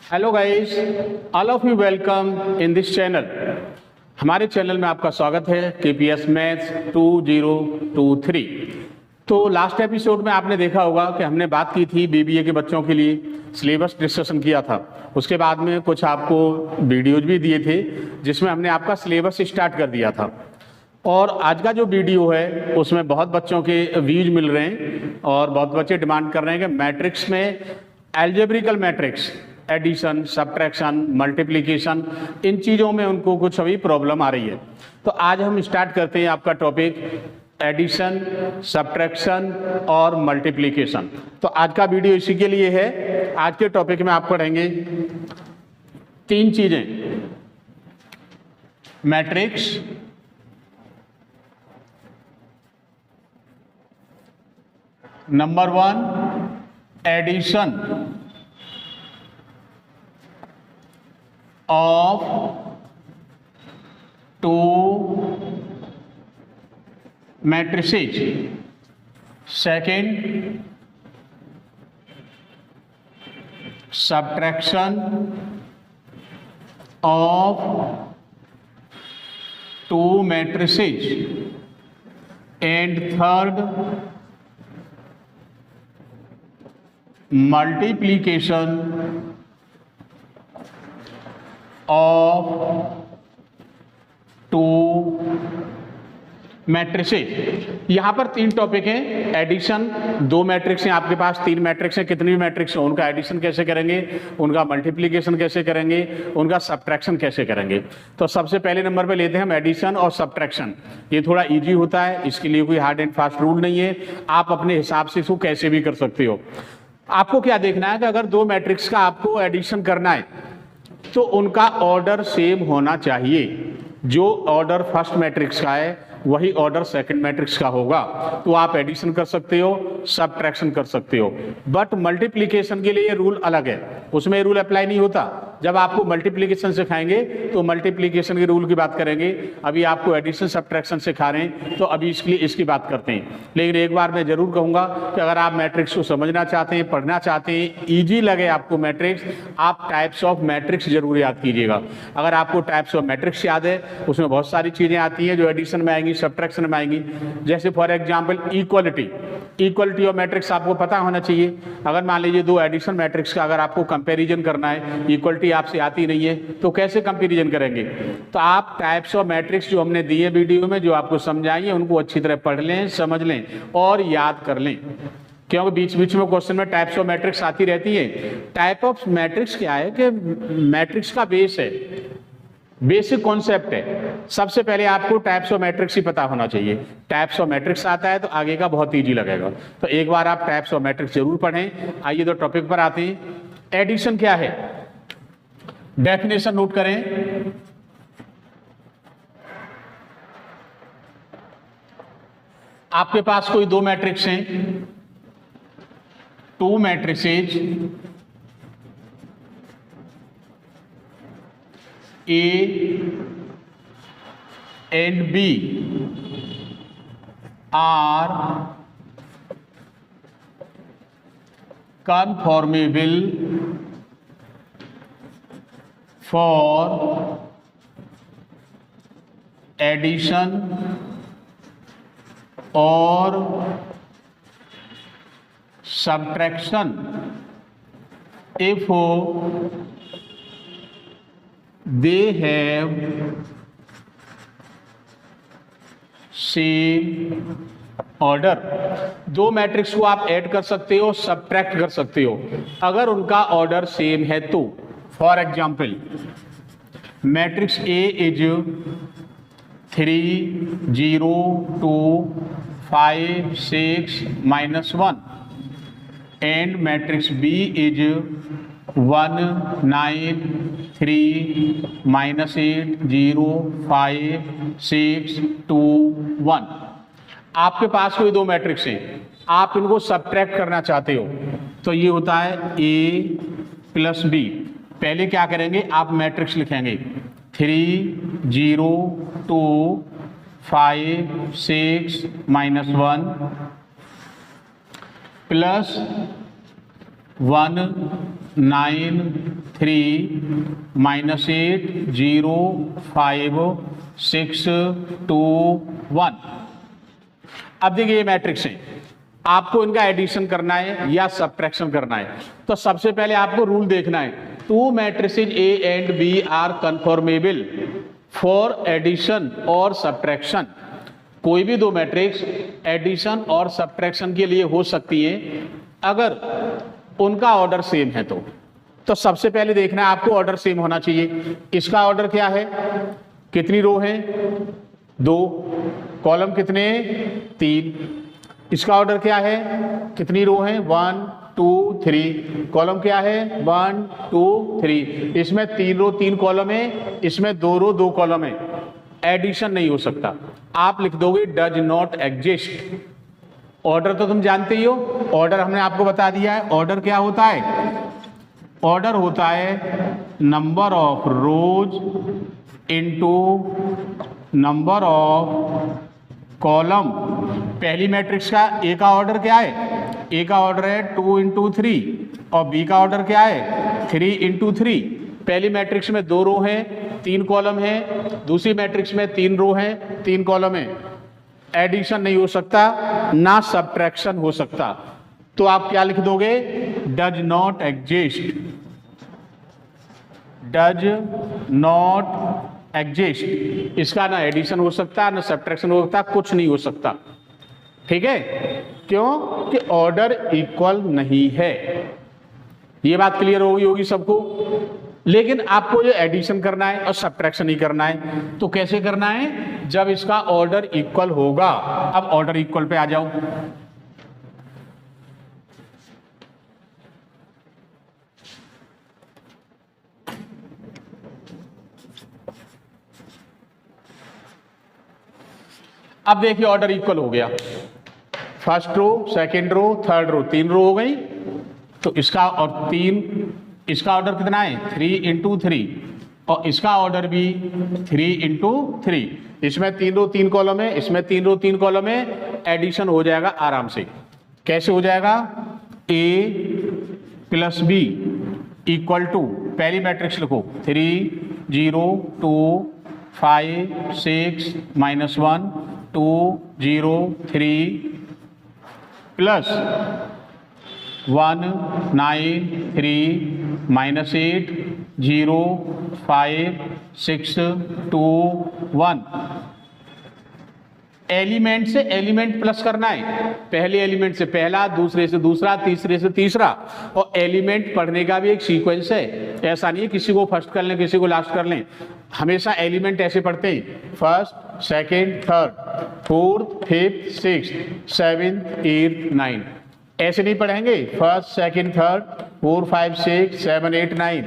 Hello guys, all of you welcome in this channel. हमारे channel में आपका स्वागत है केपीएस मैथ्स 2023। तो लास्ट एपिसोड में आपने देखा होगा कि हमने बात की थी बीबीए के बच्चों के लिए सिलेबस डिस्कशन किया था। उसके बाद में कुछ आपको वीडियोज भी दिए थे जिसमें हमने आपका सिलेबस स्टार्ट कर दिया था। और आज का जो वीडियो है उसमें बहुत बच्चों के व्यूज मिल रहे हैं और बहुत बच्चे डिमांड कर रहे हैं कि मैट्रिक्स में algebraical matrix, addition, subtraction, multiplication, इन चीज़ों में उनको कुछ अभी प्रॉब्लम आ रही है। तो आज हम स्टार्ट करते हैं आपका टॉपिक एडिशन, सब्ट्रैक्शन और मल्टीप्लिकेशन। तो आज का वीडियो इसी के लिए है। आज के टॉपिक में आप पढ़ेंगे तीन चीज़ें: matrix, number 1 addition of two matrices, second subtraction of two matrices, and third multiplication of to matrices. यहां पर तीन टॉपिक हैं। एडिशन, दो मैट्रिक्स हैं आपके पास, तीन मैट्रिक्स हैं, कितनी भी मैट्रिक्स हैं उनका एडिशन कैसे करेंगे, उनका मल्टीप्लिकेशन कैसे करेंगे, उनका सब्ट्रैक्शन कैसे करेंगे। तो सबसे पहले नंबर पे लेते हैं हम एडिशन और सब्ट्रैक्शन। ये थोड़ा इजी होता है, इसके लिए कोई हार्ड एंड फास्ट रूल नहीं है, आप अपने हिसाब से इसको कैसे भी कर सकते हो। आपको क्या देखना है कि अगर दो मैट्रिक्स का आपको एडिशन करना है तो उनका ऑर्डर सेम होना चाहिए। जो ऑर्डर फर्स्ट मैट्रिक्स का है वही ऑर्डर सेकंड मैट्रिक्स का होगा, तो आप एडिशन कर सकते हो, सब्ट्रैक्शन कर सकते हो। बट मल्टीप्लिकेशन के लिए रूल अलग है, उसमें रूल अप्लाई नहीं होता। जब आपको मल्टीप्लिकेशन सिखाएंगे तो मल्टीप्लिकेशन के रूल की बात करेंगे। अभी आपको एडिशन सब्ट्रैक्शन सिखा रहे हैं तो अभी इसकी बात करते हैं। लेकिन एक बार मैं जरूर कहूँगा कि अगर आप मैट्रिक्स को समझना चाहते हैं, पढ़ना चाहते हैं, ईजी लगे आपको मैट्रिक्स, आप टाइप्स ऑफ मैट्रिक्स जरूर याद कीजिएगा। अगर आपको टाइप्स ऑफ मैट्रिक्स याद है उसमें बहुत सारी चीज़ें आती हैं जो एडिशन में आएंगी, सब्ट्रैक्शन में आएंगी। जैसे for example equality of matrix आपको पता होना चाहिए। अगर मान लीजिए दो एडिशन मैट्रिक्स का अगर आपको कंपैरिजन करना है, इक्वलिटी आपसे आती नहीं है तो कैसे कंपैरिजन करेंगे। तो आप टाइप्स ऑफ मैट्रिक्स जो हमने दिए वीडियो में, जो आपको समझाइए, उनको अच्छी तरह पढ़ लें, समझ लें और याद कर लें, क्योंकि बीच बीच में क्वेश्चन में टाइप्स ऑफ मैट्रिक्स आती रहती है। टाइप ऑफ मैट्रिक्स क्या है कि मैट्रिक्स का बेस है, बेसिक कॉन्सेप्ट है। सबसे पहले आपको टाइप्स ऑफ मैट्रिक्स ही पता होना चाहिए। टाइप्स ऑफ मैट्रिक्स आता है तो आगे का बहुत इजी लगेगा। तो एक बार आप टाइप्स ऑफ मैट्रिक्स जरूर पढ़ें। आइए तो टॉपिक पर आते हैं। एडिशन क्या है, डेफिनेशन नोट करें। आपके पास कोई दो मैट्रिक्स हैं, two matrices A and B are conformable for addition or subtraction if they have same order. दो मैट्रिक्स को आप ऐड कर सकते हो, सब्ट्रैक्ट कर सकते हो अगर उनका ऑर्डर सेम है तो। For example, matrix A is 3 0 2 5 6 -1 and matrix B is 1 9 3 -8 0 5 6 2 1। आपके पास कोई दो मैट्रिक्स हैं, आप इनको सब्ट्रैक्ट करना चाहते हो तो ये होता है ए प्लस बी। पहले क्या करेंगे, आप मैट्रिक्स लिखेंगे 3 0 2 5 6 -1 प्लस 1 9 3 -8 0 5 6 2 1। अब देखिए ये मैट्रिक्स है, आपको इनका एडिशन करना है या सब्ट्रैक्शन करना है। तो सबसे पहले आपको रूल देखना है, two matrices A and B are conformable for addition और सब्ट्रैक्शन। कोई भी दो मैट्रिक्स एडिशन और सब्ट्रैक्शन के लिए हो सकती है अगर उनका ऑर्डर सेम है। तो सबसे पहले देखना है आपको ऑर्डर सेम होना चाहिए। इसका ऑर्डर क्या है, कितनी रो है, 2, कॉलम कितने, 3। इसका ऑर्डर क्या है, कितनी रो है, 1 2 3, कॉलम क्या है, 1 2 3। इसमें 3 रो 3 कॉलम है, इसमें 2 रो 2 कॉलम है। एडिशन नहीं हो सकता। आप लिख दोगे डज नॉट एग्जिस्ट। ऑर्डर तो तुम जानते ही हो, ऑर्डर हमने आपको बता दिया है। ऑर्डर क्या होता है, ऑर्डर होता है number of rose into number of column. पहली मैट्रिक्स का ए का ऑर्डर क्या है, ए का ऑर्डर है 2 × 3 और बी का ऑर्डर क्या है 3 × 3। पहली मैट्रिक्स में 2 रो हैं 3 कॉलम है, दूसरी मैट्रिक्स में 3 रो हैं 3 कॉलम है। एडिशन नहीं हो सकता, ना सब्ट्रैक्शन हो सकता। तो आप क्या लिख दोगे, does not exist, does not exist. इसका ना एडिशन हो सकता, ना सब्ट्रैक्शन हो सकता, कुछ नहीं हो सकता। ठीक है, क्यों कि ऑर्डर इक्वल नहीं है। ये बात क्लियर होगी सबको। लेकिन आपको ये एडिशन करना है और सब्ट्रैक्शन नहीं करना है। तो कैसे करना है, जब इसका ऑर्डर इक्वल होगा। अब ऑर्डर इक्वल पे आ जाओ। अब देखिए ऑर्डर इक्वल हो गया, first row, second row, third row, 3 row हो गई। तो इसका और 3, इसका ऑर्डर कितना है 3 × 3 और इसका ऑर्डर भी 3 × 3। इसमें 3 रो 3 कॉलम है, इसमें 3 रो 3 कॉलम है। एडिशन हो जाएगा आराम से। कैसे हो जाएगा, a + b = पहली मैट्रिक्स लिखो 3 0 2 5 6 -1 2 0 3 प्लस 1 9 3 -8 0 5 6 2 1। एलिमेंट से एलिमेंट प्लस करना है, पहले एलिमेंट से पहला, दूसरे से दूसरा, तीसरे से तीसरा। और एलिमेंट पढ़ने का भी एक सीक्वेंस है, ऐसा नहीं है किसी को फर्स्ट कर लें किसी को लास्ट कर लें। हमेशा एलिमेंट ऐसे पढ़ते हैं, first second third fourth fifth sixth 7th 8th 9th। ऐसे नहीं पढ़ेंगे फर्स्ट सेकंड थर्ड 4 5 6 7 8 9,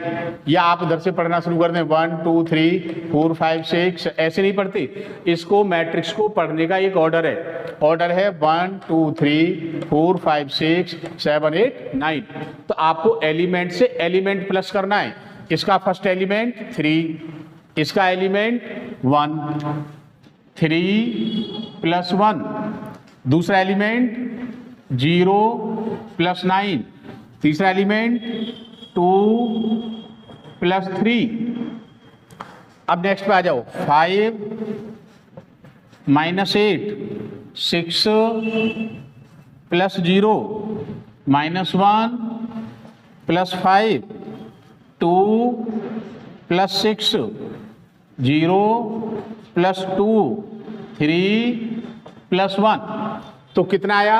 या आप उधर से पढ़ना शुरू कर दें 1 2 3 4 5 6। ऐसे नहीं पढ़ते, इसको मैट्रिक्स को पढ़ने का एक ऑर्डर है। ऑर्डर है 1 2 3 4 5 6 7 8 9। तो आपको एलिमेंट से एलिमेंट प्लस करना है। इसका फर्स्ट एलिमेंट 3, इसका एलिमेंट 1, 3 + 1, दूसरा एलिमेंट 0 + 9, तीसरा एलिमेंट 2 + 3। अब नेक्स्ट पे आ जाओ, 5 - 8 6 + 0 -1 + 5 2 + 6 0 + 2 3 + 1। तो कितना आया,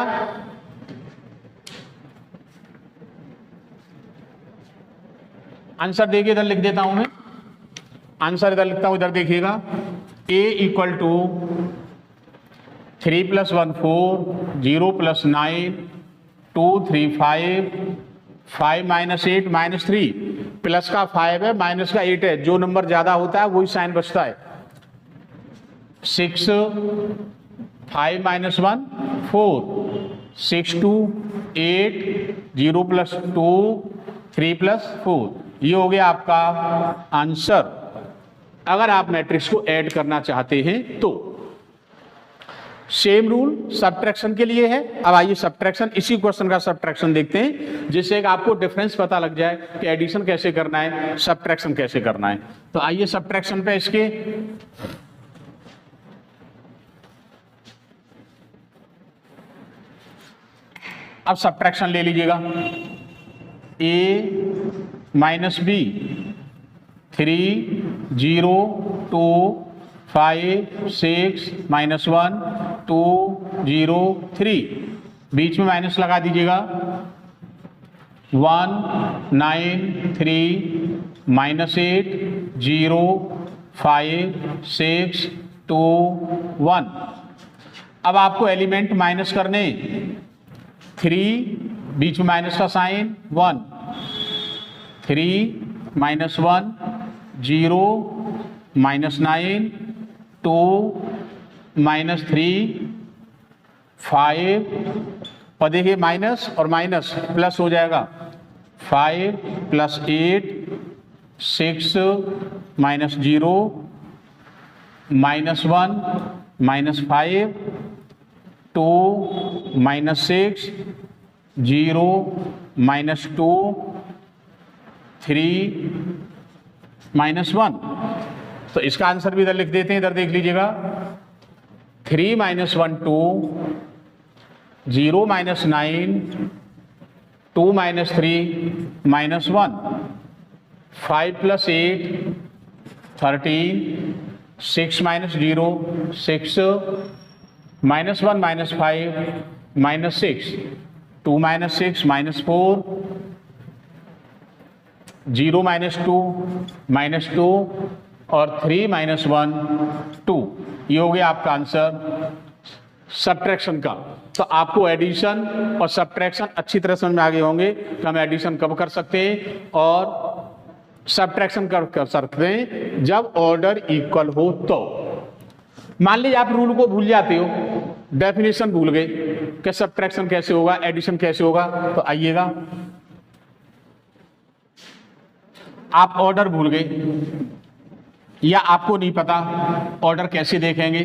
आंसर देखिए, इधर लिख देता हूं मैं, आंसर इधर लिखता हूं, इधर देखिएगा। a = 3 + 1 4 0 + 9 2 3 5 5 - 8 -3, प्लस का 5 है माइनस का 8 है, जो नंबर ज्यादा होता है वही साइन बचता है। 6 5 - 1 4 6 2 8 0 + 2 3 + 4। ये हो गया आपका आंसर, अगर आप मैट्रिक्स को ऐड करना चाहते हैं तो। सेम रूल सब्ट्रैक्शन के लिए है। अब आइए सब्ट्रैक्शन, इसी क्वेश्चन का सब्ट्रैक्शन देखते हैं, जिससे कि आपको डिफरेंस पता लग जाए कि एडिशन कैसे करना है, सब्ट्रैक्शन कैसे करना है। तो आइए सब्ट्रैक्शन पे इसके अब सब्ट्रैक्शन ले लीजिएगा। a माइनस बी 3 0 2 5 6 माइनस 1 2 0 3, बीच में माइनस लगा दीजिएगा। 1 9 3 माइनस 8 0 5 6 2 1। अब आपको एलिमेंट माइनस करने, 3 बीच में माइनस का साइन 1 3 माइनस 1 0 माइनस 9 2 माइनस 3 5, और देखिए माइनस और माइनस प्लस हो जाएगा, 5 plus 8 6 minus 0 minus 1 minus 5 2 minus 6 0 minus 2 3 minus 1। तो इसका आंसर भी इधर लिख देते हैं, इधर देख लीजिएगा। 3 minus 1 2 0 minus 9 2 minus 3 minus 1 5 plus 8 13 6 minus 0 6 minus 1 minus 5 minus 6 2 minus 6 minus 4 0 minus 2 minus 2 और 3 माइनस 1 2। ये हो गया आपका आंसर सब्ट्रैक्शन का। तो आपको एडिशन और सब्ट्रैक्शन अच्छी तरह समझ में आ गए होंगे कि हम एडिशन कब कर सकते हैं और सब्ट्रैक्शन कर सकते हैं जब ऑर्डर इक्वल हो। तो मान लीजिए आप रूल को भूल जाते हो, डेफिनेशन भूल गए कि सब्ट्रैक्शन कैसे होगा, एडिशन कैसे होगा। तो आइएगा, आप ऑर्डर भूल गए या आपको नहीं पता ऑर्डर कैसे देखेंगे,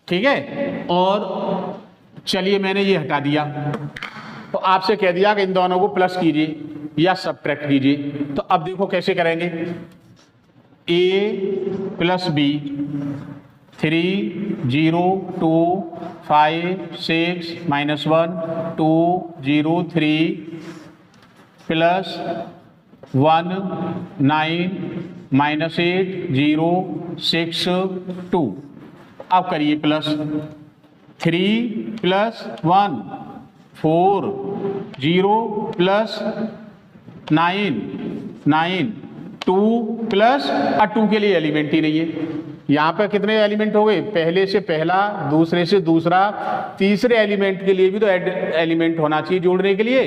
ठीक है। और चलिए मैंने ये हटा दिया, तो आपसे कह दिया कि इन दोनों को प्लस कीजिए या सब्ट्रैक्ट कीजिए। तो अब देखो कैसे करेंगे। a plus B 3 0 2 5 6 minus 1 2 0 3 plus 1 9 minus 8 0 6 2। अब करिए प्लस 3 प्लस 1 4 0 प्लस 9 9 2 प्लस 2 के लिए एलिमेंट ही नहीं है। यहाँ पे कितने एलिमेंट हो गए, पहले से पहला, दूसरे से दूसरा, तीसरे एलिमेंट के लिए भी तो एलिमेंट होना चाहिए जोड़ने के लिए,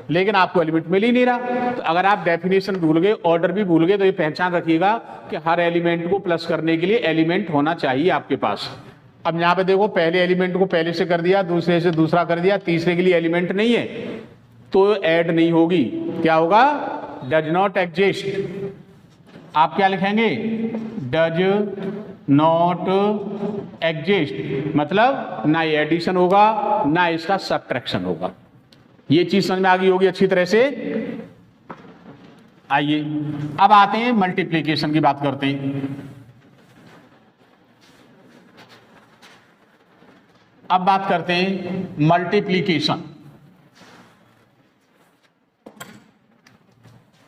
लेकिन आपको एलिमेंट मिल ही नहीं रहा। तो अगर आप डेफिनेशन भूल गए, ऑर्डर भी भूल गए, तो ये पहचान रखिएगा कि हर एलिमेंट को प्लस करने के लिए एलिमेंट होना चाहिए आपके पास। अब यहाँ पे देखो, पहले एलिमेंट को पहले से कर दिया, दूसरे से दूसरा कर दिया, तीसरे के लिए एलिमेंट नहीं है तो ऐड नहीं होगी। क्या होगा, डज नॉट एग्जिस्ट। आप क्या लिखेंगे, डज नॉट एग्जिस्ट, मतलब ना ये एडिशन होगा ना इसका सब्ट्रैक्शन होगा। ये चीज समझ में आ गई होगी अच्छी तरह से। आइए अब आते हैं मल्टीप्लीकेशन की बात करते हैं। अब बात करते हैं मल्टीप्लीकेशन।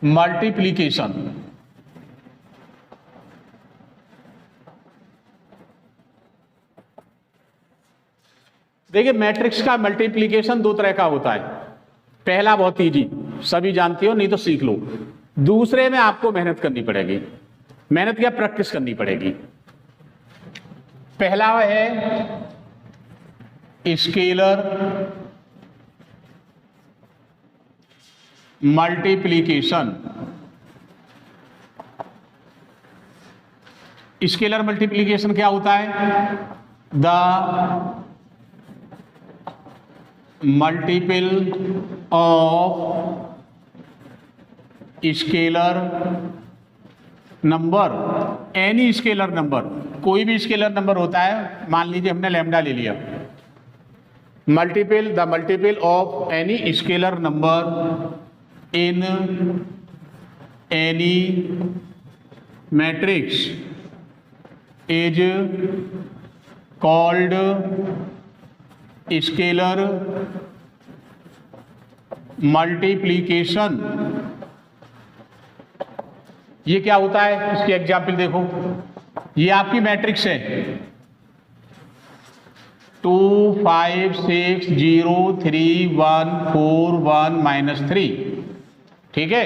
मल्टीप्लीकेशन देखिए, मैट्रिक्स का मल्टीप्लिकेशन दो तरह का होता है। पहला बहुत इजी, सभी जानते हो, नहीं तो सीख लो। दूसरे में आपको मेहनत करनी पड़ेगी। मेहनत क्या, प्रैक्टिस करनी पड़ेगी। पहला है स्केलर मल्टीप्लिकेशन। स्केलर मल्टीप्लिकेशन क्या होता है, the multiple of scalar number any scalar number, कोई भी स्केलर नंबर होता है, मान लीजिए हमने लैम्डा ले लिया, the multiple of any scalar number in any matrix is called scalar multiplication. ये क्या होता है, इसकी एग्जाम्पल देखो, ये आपकी मैट्रिक्स है 2 5 6 0 3 1 4 1 -3, ठीक है,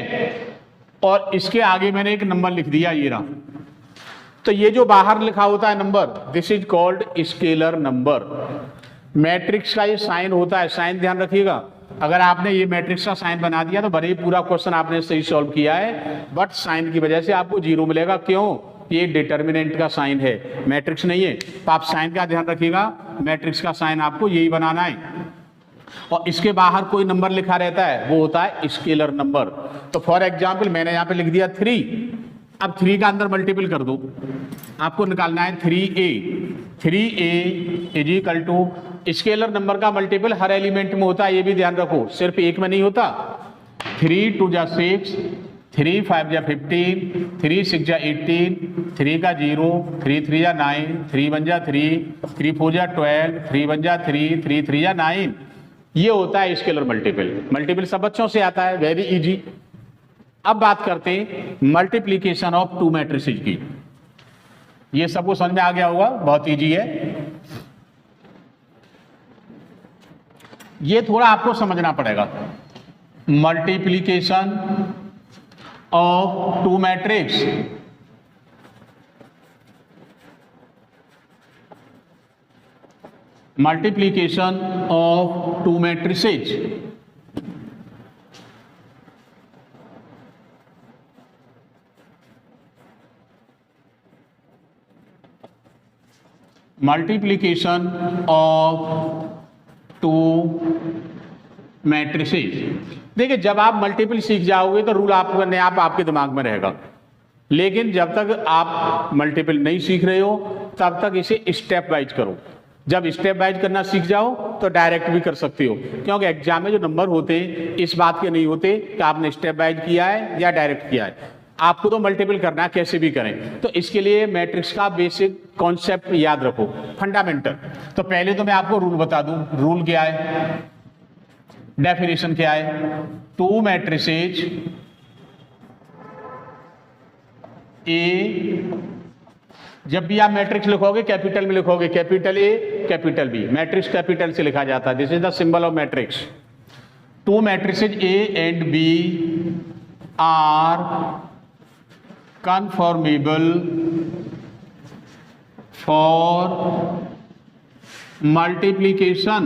और इसके आगे मैंने एक नंबर लिख दिया, ये रहा। तो ये जो बाहर लिखा होता है number, this is called scalar number. Matrix का ये साइन होता है, साइन ध्यान रखिएगा। अगर आपने ये मैट्रिक्स का साइन बना दिया तो भले ही पूरा क्वेश्चन आपने सही सॉल्व किया है, बट साइन की वजह से आपको 0 मिलेगा। क्यों? ये डिटर्मिनेंट का साइन है, मैट्रिक्स नहीं है। तो आप साइन का ध्यान रखिएगा, मैट्रिक्स का साइन आपको यही बनाना है। और इसके बाहर कोई नंबर लिखा रहता है, वो होता है स्केलर नंबर। तो फॉर एग्जाम्पल मैंने यहाँ पे लिख दिया 3, अब 3 का अंदर मल्टीपल कर दो, आपको निकालना है 3a। 3a is equal to, scalar number का मल्टीपल हर एलिमेंट में होता है, ये भी ध्यान रखो, सिर्फ एक में नहीं होता। 3 2 जा 6, 3 5 जा 15, 3 6 जा 18, 3 का 0, 3 3 जा 9, 3 1 जा 3, 3 4 जा 12, 3 1 जा 3, 3 3 जा 9। ये होता है स्केलर मल्टीपल। मल्टीपल सब बच्चों से आता है, वेरी इजी। अब बात करते हैं मल्टीप्लीकेशन ऑफ 2 मैट्रिसेस की। ये सबको समझ में आ गया होगा, बहुत इजी है। ये थोड़ा आपको समझना पड़ेगा। Multiplication of 2 matrix, multiplication of 2 matrices. Multiplication of 2 matrices. देखिए, जब आप मल्टीपल सीख जाओगे तो रूल आपके दिमाग में रहेगा, लेकिन जब तक आप मल्टीपल नहीं सीख रहे हो तब तक इसे स्टेप वाइज करो। जब स्टेप वाइज करना सीख जाओ तो डायरेक्ट भी कर सकते हो, क्योंकि एग्जाम में जो नंबर होते हैं इस बात के नहीं होते कि आपने स्टेप वाइज किया है या डायरेक्ट किया है। आपको तो मल्टीपल करना है, कैसे भी करें। तो इसके लिए मैट्रिक्स का बेसिक कॉन्सेप्ट याद रखो, फंडामेंटल। तो पहले तो मैं आपको रूल बता दूं। रूल क्या है, डेफिनेशन क्या है? 2 मैट्रिसेस ए, जब भी आप मैट्रिक्स लिखोगे कैपिटल में लिखोगे, capital A capital B. Matrix capital से लिखा जाता है, this is the symbol of matrix. 2 matrices A and B are conformable for multiplication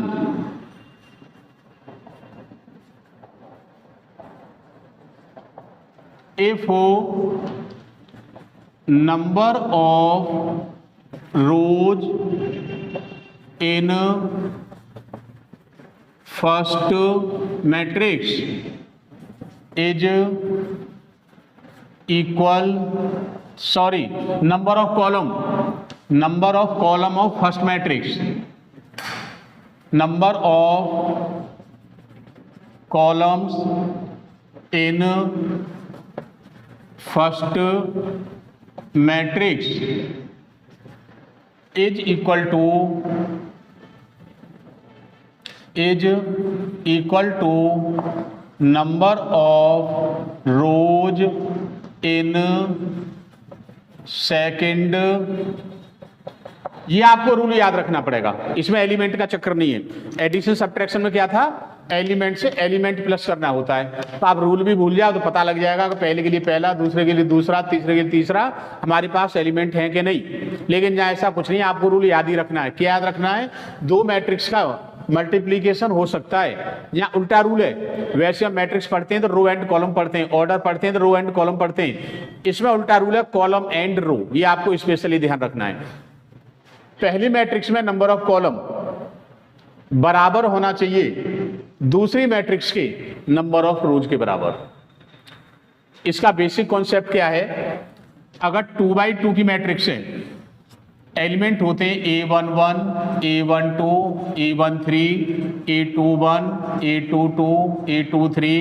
if number of rows in first matrix is equal, number of column of first matrix, number of columns in first matrix is equal to number of rows in second. ये आपको rule याद रखना पड़ेगा, इसमें element का चक्कर नहीं है। एडिशन सब्ट्रैक्शन में क्या था, एलिमेंट से एलिमेंट प्लस करना होता है। तो आप रूल भी भूल जाओ तो पता लग जाएगा कि पहले के लिए पहला, दूसरे के लिए दूसरा, तीसरे के लिए तीसरा, हमारे पास एलिमेंट है कि नहीं। लेकिन यहाँ ऐसा कुछ नहीं, आपको रूल याद ही रखना है। क्या याद रखना है? 2 मैट्रिक्स का मल्टीप्लीकेशन हो सकता है। यहाँ उल्टा रूल है, वैसे हम मैट्रिक्स पढ़ते हैं तो रो एंड कॉलम पढ़ते हैं, ऑर्डर पढ़ते हैं तो रो एंड कॉलम पढ़ते हैं। इसमें उल्टा रूल है, कॉलम एंड रो। ये आपको स्पेशली ध्यान रखना है। पहली मैट्रिक्स में नंबर ऑफ कॉलम बराबर होना चाहिए दूसरी मैट्रिक्स के नंबर ऑफ रोज के बराबर। इसका बेसिक कॉन्सेप्ट क्या है? अगर 2x2 की मैट्रिक्स है, एलिमेंट होते हैं A11, A12, A13, A21, A22, A23,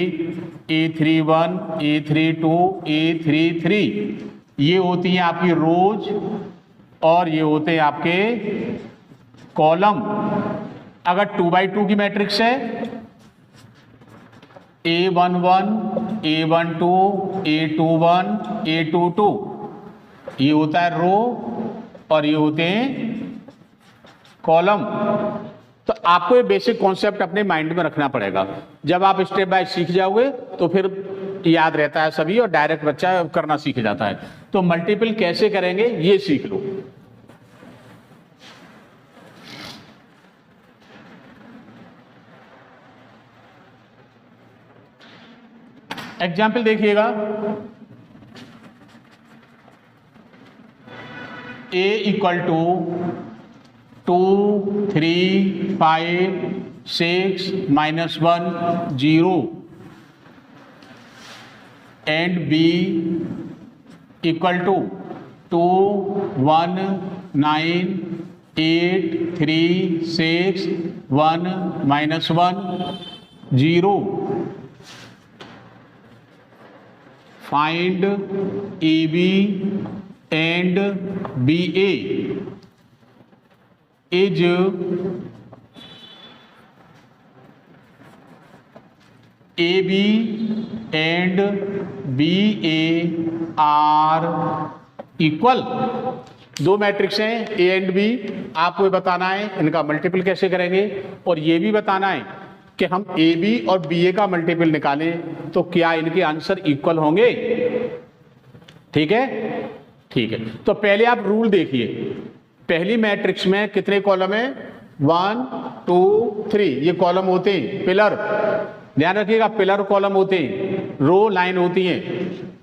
A31, A32, A33, ये होती हैं आपकी रोज और ये होते हैं आपके कॉलम। अगर 2x2 की मैट्रिक्स है, A11, A12, A21, A22, ये होता है रो और ये होते हैं कॉलम। तो आपको ये बेसिक कॉन्सेप्ट अपने माइंड में रखना पड़ेगा। जब आप स्टेप बाय सीख जाओगे तो फिर याद रहता है सभी और डायरेक्ट बच्चा करना सीख जाता है। तो मल्टीपल कैसे करेंगे ये सीख लो। एग्जाम्पल देखिएगा, A equal to 2, 3, 5, 6, -1, 0 and B equal to 2, 1, 9, 8, 3, 6, 1, -1, 0। Find AB and BA is AB and BA are equal। दो मैट्रिक्स हैं A एंड B, आपको ये बताना है इनका मल्टीपल कैसे करेंगे और ये भी बताना है कि हम AB और BA का मल्टीपल निकालें तो क्या इनके आंसर इक्वल होंगे। ठीक है, ठीक है। तो पहले आप रूल देखिए, पहली मैट्रिक्स में कितने कॉलम है, 1, 2, 3, ये कॉलम होते हैं पिलर। ध्यान रखिएगा, पिलर कॉलम होते हैं, रो लाइन होती हैं,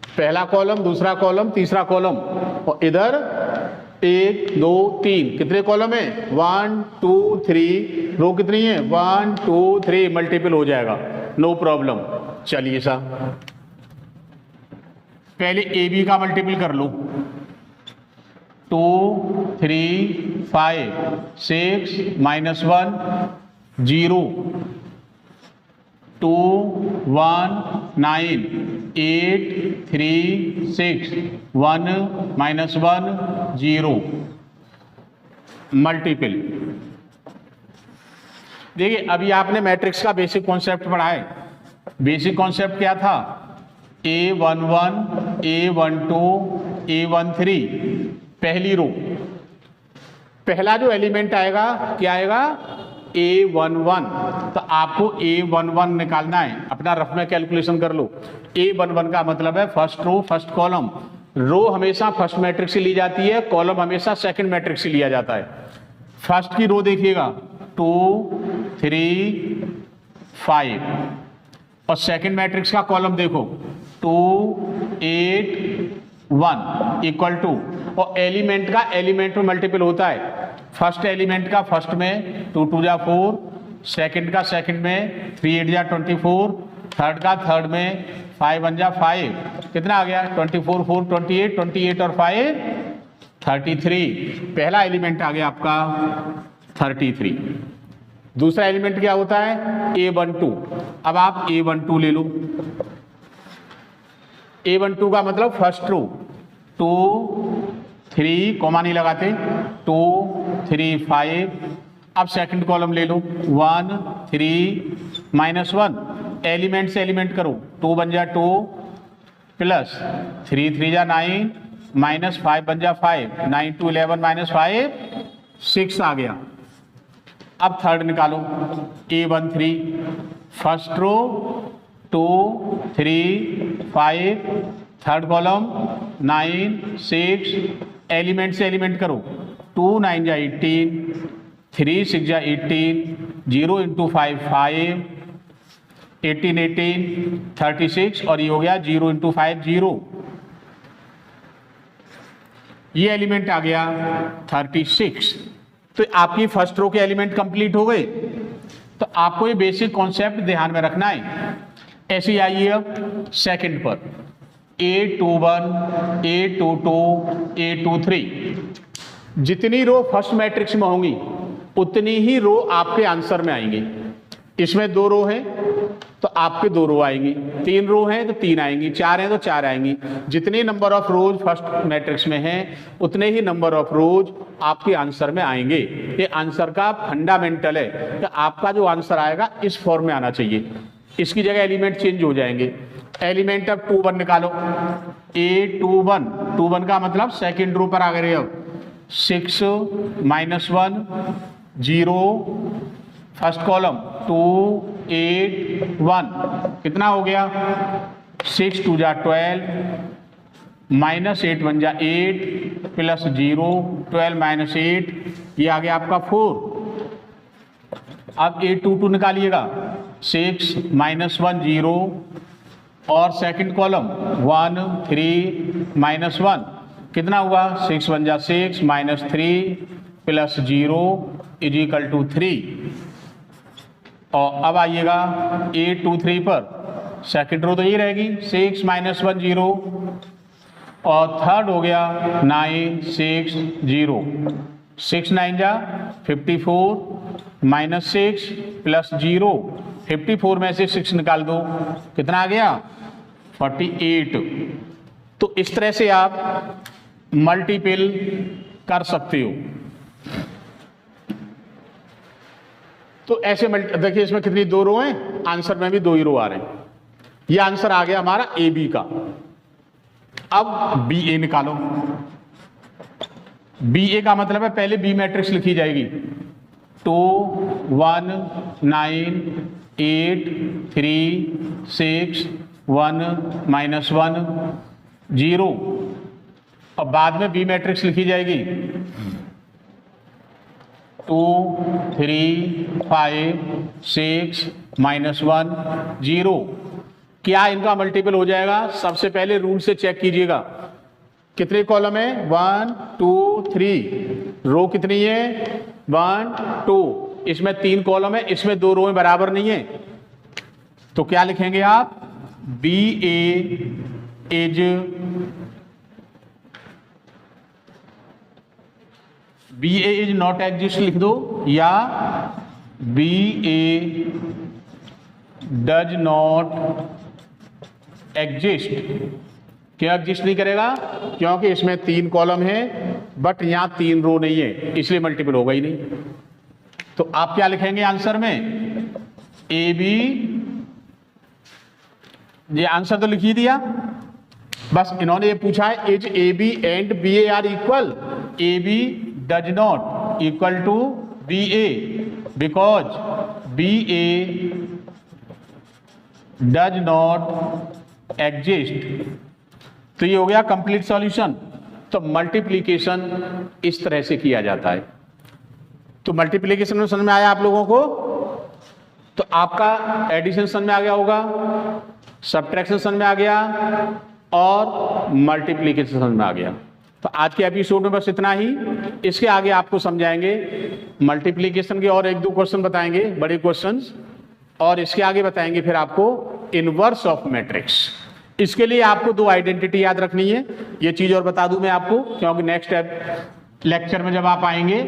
पहला कॉलम, दूसरा कॉलम, तीसरा कॉलम, और इधर 1, 2, 3 कितने कॉलम है, 1, 2, 3, रो कितनी है, 1, 2, 3, मल्टीपल हो जाएगा, नो प्रॉब्लम। चलिए साहब पहले ए बी का मल्टीपल कर लो, 2, 3, 5, 6, -1, 0, 2, 1, 9, 8, 3, 6, 1, -1, 0 मल्टीपल। देखिए अभी आपने मैट्रिक्स का बेसिक कॉन्सेप्ट पढ़ा है। बेसिक कॉन्सेप्ट क्या था, A11, A12, A13 पहली रो, पहला जो एलिमेंट आएगा क्या आएगा, A11। तो आपको A11 निकालना है, अपना रफ में कैलकुलेशन कर लो। A11 का मतलब है फर्स्ट रो फर्स्ट कॉलम। रो हमेशा फर्स्ट मैट्रिक्स से ली जाती है, कॉलम हमेशा सेकंड मैट्रिक्स से लिया जाता है। फर्स्ट की रो देखिएगा 2, 3, 5 और सेकंड मैट्रिक्स का कॉलम देखो 2, 8, 1 इक्वल टू, और एलिमेंट का एलिमेंट में मल्टीपल होता है। फर्स्ट एलिमेंट का फर्स्ट में 2 2 जा 4, सेकंड का सेकंड में 3 8 जा 24, थर्ड का थर्ड में 5 1 जा 5, कितना आ गया 24 4 28, 28 और 5 33। पहला एलिमेंट आ गया आपका 33। दूसरा एलिमेंट क्या होता है, A12। अब आप A12 ले लो, A12 का मतलब फर्स्ट रो 2, 3 कॉमा नहीं लगाते, 2, 3, 5। अब सेकंड कॉलम ले लो 1, 3, -1, एलिमेंट से एलिमेंट करो, 2 बन जा 2 प्लस 3 3 जा 9 -5 बन जा 5, 9 2 11 -5 6 आ गया। अब थर्ड निकालो A13, first row 2, 3, 5, third column 9 6, element से एलिमेंट करो, 2 9 जा 18, 3 6 जा 18, 0 × 5 5, 18 18 36 और ये हो गया 0 × 5 0। ये एलिमेंट आ गया 36। तो आपकी फर्स्ट रो के एलिमेंट कंप्लीट हो गए। तो आपको ये बेसिक कॉन्सेप्ट ध्यान में रखना है। ऐसे आइए अब सेकंड पर, A21, A22, A23, जितनी रो फर्स्ट मैट्रिक्स में होंगी उतनी ही रो आपके आंसर में आएंगी। इसमें 2 रो है तो आपके 2 रो आएंगी, 3 रो हैं तो 3 आएंगी, 4 हैं तो 4 आएंगी। जितने number of rose first matrix में हैं उतने ही नंबर ऑफ रोज आपके आंसर में आएंगे। ये आंसर का फंडामेंटल है कि आपका जो आंसर आएगा इस फॉर्म में आना चाहिए। इसकी जगह एलिमेंट चेंज हो जाएंगे। एलिमेंट अब 21 निकालो। A21, 21 का मतलब सेकेंड रो पर आ गए। अब 6 -1 0 फर्स्ट कॉलम 2 8 1 कितना हो गया? 6 2 जा 12 -8 1 जा 8 प्लस 0 12 -8 ये आ गया आपका 4। अब A22 निकालिएगा। 6 -1 0 और सेकंड कॉलम 1 3 -1 कितना हुआ? 6 1 जा 6 -3 प्लस 0 इजिकल टू 3। और अब आइएगा A23 पर, सेकंड रो तो यही रहेगी 6 -1 0 और थर्ड हो गया 9 6 0 6 9 जा 54 -6 प्लस 0 54 में से 6 निकाल दो कितना आ गया? 48। तो इस तरह से आप मल्टीपल कर सकते हो। तो ऐसे देखिए इसमें कितनी 2 रो हैं, आंसर में भी 2 ही रो आ रहे हैं। ये आंसर आ गया हमारा ए बी का। अब बी ए निकालो। बी ए का मतलब है पहले बी मैट्रिक्स लिखी जाएगी 2 1 9 8 3 6 1 -1 0 और बाद में बी मैट्रिक्स लिखी जाएगी 2 3 5 6 -1 0। क्या इनका मल्टीपल हो जाएगा? सबसे पहले रूल से चेक कीजिएगा कितने कॉलम है? 1 2 3। रो कितनी है? 1 2। इसमें 3 कॉलम है, इसमें 2 रो बराबर नहीं है। तो क्या लिखेंगे आप? B A is not exist लिख दो या B A does not exist. क्यों एग्जिस्ट नहीं करेगा? क्योंकि इसमें 3 कॉलम है बट यहां 3 रो नहीं है, इसलिए मल्टीपल होगा ही नहीं। तो आप क्या लिखेंगे आंसर में? A B. ये आंसर तो लिख ही दिया, बस इन्होंने ये पूछा है is A B and B A are equal. A B does not equal to B A because B A does not exist. तो ये हो गया कंप्लीट सॉल्यूशन। तो मल्टीप्लीकेशन इस तरह से किया जाता है। तो मल्टीप्लीकेशन में समझ में आया आप लोगों को? तो आपका एडिशन समझ में आ गया होगा, सब्ट्रैक्शन समझ में आ गया और मल्टीप्लीकेशन समझ में आ गया। तो आज के एपिसोड में बस इतना ही। इसके आगे आपको समझाएंगे मल्टीप्लीकेशन के और 1-2 क्वेश्चन बताएंगे, बड़े क्वेश्चंस, और इसके आगे बताएंगे फिर आपको इनवर्स ऑफ मैट्रिक्स। इसके लिए आपको 2 आइडेंटिटी याद रखनी है। ये चीज और बता दूं मैं आपको, क्योंकि नेक्स्ट लेक्चर में जब आप आएंगे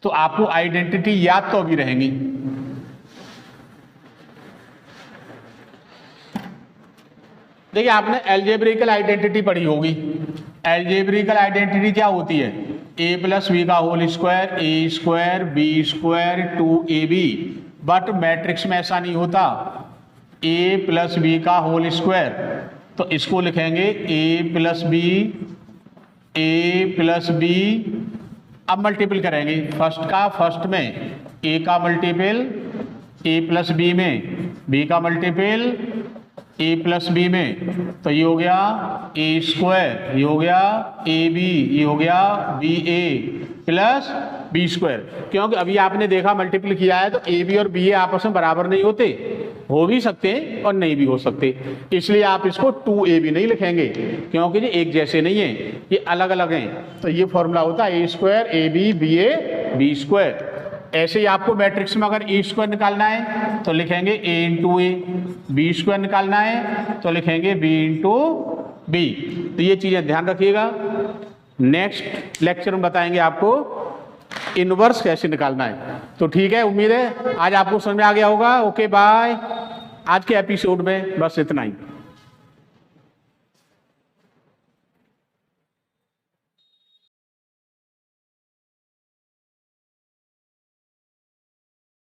तो आपको आइडेंटिटी याद तो अभी रहेंगी। देखिए आपने एल्जेब्रिकल आइडेंटिटी पढ़ी होगी। एल्जेब्रिकल आइडेंटिटी क्या होती है? a प्लस बी का whole square A square B square 2ab। But matrix में ऐसा नहीं होता, a प्लस बी का होल स्क्वायर। तो इसको लिखेंगे a प्लस बी। अब मल्टीपल करेंगे फर्स्ट का फर्स्ट में, a का मल्टीपल a प्लस बी में, b का मल्टीपल a प्लस बी में। तो ये हो गया a स्क्वायर, ये हो गया ab, ये हो गया ba प्लस बी स्क्वायर। क्योंकि अभी आपने देखा मल्टीपल किया है तो ab और ba आपस में बराबर नहीं होते, हो भी सकते हैं और नहीं भी हो सकते। इसलिए आप इसको 2ab नहीं लिखेंगे क्योंकि ये एक जैसे नहीं है, ये अलग अलग हैं। तो ये फॉर्मूला होता है a square ab ba B square. ऐसे ही आपको मैट्रिक्स में अगर ए स्क्वायर निकालना है तो लिखेंगे ए इंटू ए, बी स्क्वायर निकालना है तो लिखेंगे बी इंटू बी। तो ये चीजें ध्यान रखिएगा। नेक्स्ट लेक्चर में बताएंगे आपको इनवर्स कैसे निकालना है। तो ठीक है, उम्मीद है आज आपको समझ में आ गया होगा। Okay bye. आज के एपिसोड में बस इतना ही।